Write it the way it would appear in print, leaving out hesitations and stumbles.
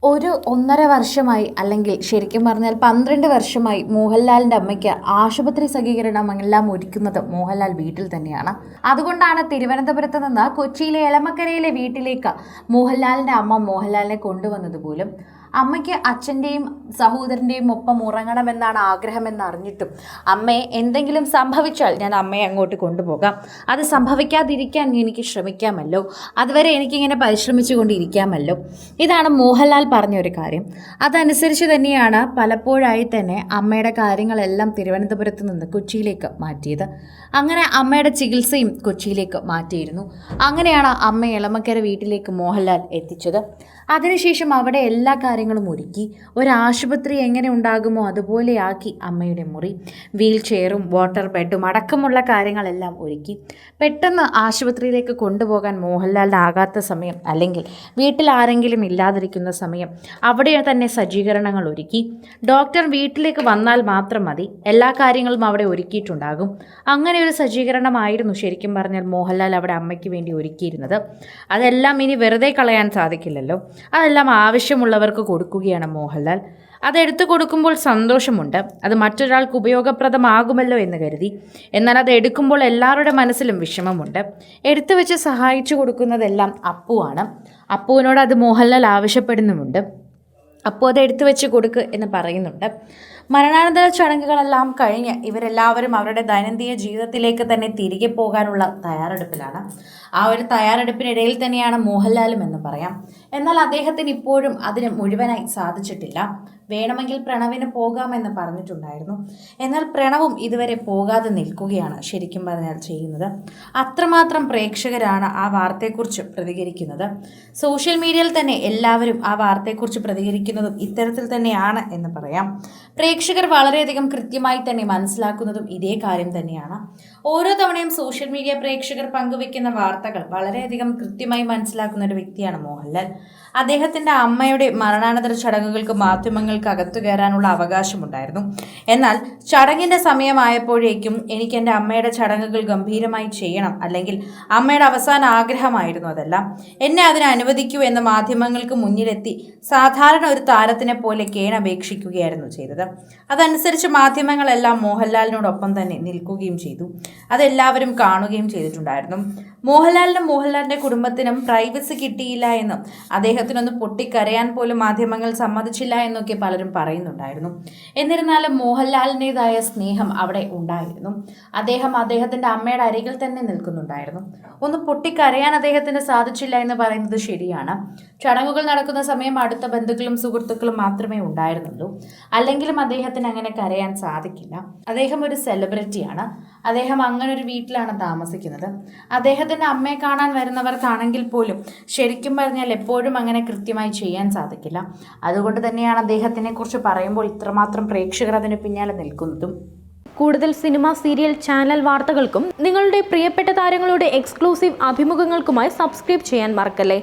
ഒരു 1.5 വർഷമായി അല്ലെങ്കിൽ ശരിക്കും പറഞ്ഞാൽ 12 വർഷമായി മോഹൻലാലിൻ്റെ അമ്മയ്ക്ക് ആശുപത്രി സജ്ജീകരണം എല്ലാം ഒരുക്കുന്നത് മോഹൻലാൽ വീട്ടിൽ തന്നെയാണ്. അതുകൊണ്ടാണ് തിരുവനന്തപുരത്ത് നിന്ന് കൊച്ചിയിലെ എളമക്കരയിലെ വീട്ടിലേക്ക് മോഹൻലാലിൻ്റെ അമ്മ മോഹൻലാലിനെ കൊണ്ടുവന്നത് പോലും. അമ്മയ്ക്ക് അച്ഛൻ്റെയും സഹോദരൻ്റെയും ഒപ്പം ഉറങ്ങണമെന്നാണ് ആഗ്രഹമെന്ന് അറിഞ്ഞിട്ടും അമ്മയെ എന്തെങ്കിലും സംഭവിച്ചാൽ ഞാൻ അമ്മയെ അങ്ങോട്ട് കൊണ്ടുപോകാം, അത് സംഭവിക്കാതിരിക്കാൻ എനിക്ക് ശ്രമിക്കാമല്ലോ, അതുവരെ എനിക്കിങ്ങനെ പരിശ്രമിച്ചു കൊണ്ടിരിക്കാമല്ലോ. ഇതാണ് മോഹൻലാൽ പറഞ്ഞൊരു കാര്യം. അതനുസരിച്ച് തന്നെയാണ് പലപ്പോഴായി തന്നെ അമ്മയുടെ കാര്യങ്ങളെല്ലാം തിരുവനന്തപുരത്ത് നിന്ന് കൊച്ചിയിലേക്ക് മാറ്റിയത്. അങ്ങനെ അമ്മയുടെ ചികിത്സയും കൊച്ചിയിലേക്ക് മാറ്റിയിരുന്നു. അങ്ങനെയാണ് അമ്മ എളമക്കര വീട്ടിലേക്ക് മോഹൻലാൽ എത്തിച്ചത്. അതിനുശേഷം അവിടെ എല്ലാ കാര്യങ്ങളും ഒരുക്കി. ഒരാശുപത്രി എങ്ങനെ ഉണ്ടാകുമോ അതുപോലെയാക്കി അമ്മയുടെ മുറി. വീൽ ചെയറും വാട്ടർ ബെഡും അടക്കമുള്ള കാര്യങ്ങളെല്ലാം ഒരുക്കി. പെട്ടെന്ന് ആശുപത്രിയിലേക്ക് കൊണ്ടുപോകാൻ മോഹൻലാലിന് ആകാത്ത സമയം, അല്ലെങ്കിൽ വീട്ടിൽ ആരെങ്കിലും ഇല്ലാതിരിക്കുന്ന സമയം അവിടെ തന്നെ സജ്ജീകരണങ്ങൾ ഒരുക്കി. ഡോക്ടർ വീട്ടിലേക്ക് വന്നാൽ മാത്രം മതി, എല്ലാ കാര്യങ്ങളും അവിടെ ഒരുക്കിയിട്ടുണ്ടാകും. അങ്ങനെ ഒരു സജ്ജീകരണമായിരുന്നു ശരിക്കും പറഞ്ഞാൽ മോഹൻലാൽ അവിടെ അമ്മയ്ക്ക് വേണ്ടി ഒരുക്കിയിരുന്നത്. അതെല്ലാം ഇനി വെറുതെ കളയാൻ സാധിക്കില്ലല്ലോ. അതെല്ലാം ആവശ്യമുള്ളവർക്ക് കൊടുക്കുകയാണ് മോഹൻലാൽ. അതെടുത്തു കൊടുക്കുമ്പോൾ സന്തോഷമുണ്ട്, അത് മറ്റൊരാൾക്ക് ഉപയോഗപ്രദമാകുമല്ലോ എന്ന് കരുതി. എന്നാൽ അത് എടുക്കുമ്പോൾ എല്ലാവരുടെ മനസ്സിലും വിഷമമുണ്ട്. എടുത്തു വെച്ച് സഹായിച്ചു കൊടുക്കുന്നതെല്ലാം അപ്പുവാണ്. അപ്പുവിനോട് അത് മോഹൻലാൽ ആവശ്യപ്പെടുന്നുമുണ്ട്. അപ്പോൾ അത് എടുത്തു വെച്ച് കൊടുക്ക് എന്ന് പറയുന്നുണ്ട്. മരണാനന്തര ചടങ്ങുകളെല്ലാം കഴിഞ്ഞ് ഇവരെല്ലാവരും അവരുടെ ദൈനംദിന ജീവിതത്തിലേക്ക് തന്നെ തിരികെ പോകാനുള്ള തയ്യാറെടുപ്പിലാണ്. ആ ഒരു തയ്യാറെടുപ്പിനിടയിൽ തന്നെയാണ് മോഹൻലാലും എന്ന് പറയാം. എന്നാൽ അദ്ദേഹത്തിന് ഇപ്പോഴും അതിന് മുഴുവനായി സാധിച്ചിട്ടില്ല. വേണമെങ്കിൽ പ്രണവിന് പോകാമെന്ന് പറഞ്ഞിട്ടുണ്ടായിരുന്നു. എന്നാൽ പ്രണവും ഇതുവരെ പോകാതെ നിൽക്കുകയാണ് ശരിക്കും പറഞ്ഞാൽ ചെയ്യുന്നത്. അത്രമാത്രം പ്രേക്ഷകരാണ് ആ വാർത്തയെക്കുറിച്ച് പ്രതികരിക്കുന്നത്. സോഷ്യൽ മീഡിയയിൽ തന്നെ എല്ലാവരും ആ വാർത്തയെക്കുറിച്ച് പ്രതികരിക്കുന്നതും ഇത്തരത്തിൽ തന്നെയാണ് എന്ന് പറയാം. പ്രേക്ഷകർ വളരെയധികം കൃത്യമായി തന്നെ മനസ്സിലാക്കുന്നതും ഇതേ കാര്യം തന്നെയാണ്. ഓരോ തവണയും സോഷ്യൽ മീഡിയ പ്രേക്ഷകർ പങ്കുവെക്കുന്ന വാർത്തകൾ വളരെയധികം കൃത്യമായി മനസ്സിലാക്കുന്ന ഒരു വ്യക്തിയാണ് മോഹൻലാൽ. അദ്ദേഹത്തിൻ്റെ അമ്മയുടെ മരണാനന്തര ചടങ്ങുകൾക്ക് മാധ്യമങ്ങൾക്ക് അകത്തു കയറാനുള്ള അവകാശമുണ്ടായിരുന്നു. എന്നാൽ ചടങ്ങിൻ്റെ സമയമായപ്പോഴേക്കും എനിക്ക് എൻ്റെ അമ്മയുടെ ചടങ്ങുകൾ ഗംഭീരമായി ചെയ്യണം, അല്ലെങ്കിൽ അമ്മയുടെ അവസാന ആഗ്രഹമായിരുന്നു അതെല്ലാം, എന്നെ അതിന് അനുവദിക്കൂ എന്ന് മാധ്യമങ്ങൾക്ക് മുന്നിലെത്തി സാധാരണ ഒരു താരത്തിനെ പോലെ കേണപേക്ഷിക്കുകയായിരുന്നു ചെയ്തത്. അതനുസരിച്ച് മാധ്യമങ്ങളെല്ലാം മോഹൻലാലിനോടൊപ്പം തന്നെ നിൽക്കുകയും ചെയ്തു. അതെല്ലാവരും കാണുകയും ചെയ്തിട്ടുണ്ടായിരുന്നു. മോഹൻലാലിൻ്റെ കുടുംബത്തിനും പ്രൈവസി കിട്ടിയില്ല എന്നും അദ്ദേഹത്തിനൊന്ന് പൊട്ടിക്കരയാൻ പോലും മാധ്യമങ്ങൾ സമ്മതിച്ചില്ല എന്നൊക്കെ പലരും പറയുന്നുണ്ടായിരുന്നു. എന്നിരുന്നാലും മോഹൻലാലിൻ്റെതായ സ്നേഹം അവിടെ ഉണ്ടായിരുന്നു. അദ്ദേഹത്തിൻ്റെ അമ്മയുടെ അരികിൽ തന്നെ നിൽക്കുന്നുണ്ടായിരുന്നു. ഒന്ന് പൊട്ടിക്കരയാൻ അദ്ദേഹത്തിന് സാധിച്ചില്ല എന്ന് പറയുന്നത് ശരിയാണ്. ചടങ്ങുകൾ നടക്കുന്ന സമയം അടുത്ത ബന്ധുക്കളും സുഹൃത്തുക്കളും മാത്രമേ ഉണ്ടായിരുന്നുള്ളൂ. അല്ലെങ്കിലും അദ്ദേഹത്തിന് അങ്ങനെ കരയാൻ സാധിക്കില്ല. അദ്ദേഹം ഒരു സെലിബ്രിറ്റിയാണ്. അദ്ദേഹം അങ്ങനെ ഒരു വീട്ടിലാണ് താമസിക്കുന്നത്. അദ്ദേഹത്തിൻ്റെ അമ്മയെ കാണാൻ വരുന്നവർക്കാണെങ്കിൽ പോലും ശരിക്കും പറഞ്ഞാൽ എപ്പോഴും അങ്ങനെ കൃത്യമായി ചെയ്യാൻ സാധിക്കില്ല. അതുകൊണ്ട് തന്നെയാണ് അദ്ദേഹത്തിനെ കുറിച്ച് പറയുമ്പോൾ ഇത്രമാത്രം പ്രേക്ഷകർ അതിന് പിന്നാലെ നിൽക്കുന്നതും. കൂടുതൽ സിനിമ, സീരിയൽ, ചാനൽ വാർത്തകൾക്കും നിങ്ങളുടെ പ്രിയപ്പെട്ട താരങ്ങളുടെ എക്സ്ക്ലൂസീവ് അഭിമുഖങ്ങൾക്കുമായി സബ്സ്ക്രൈബ് ചെയ്യാൻ മറക്കല്ലേ.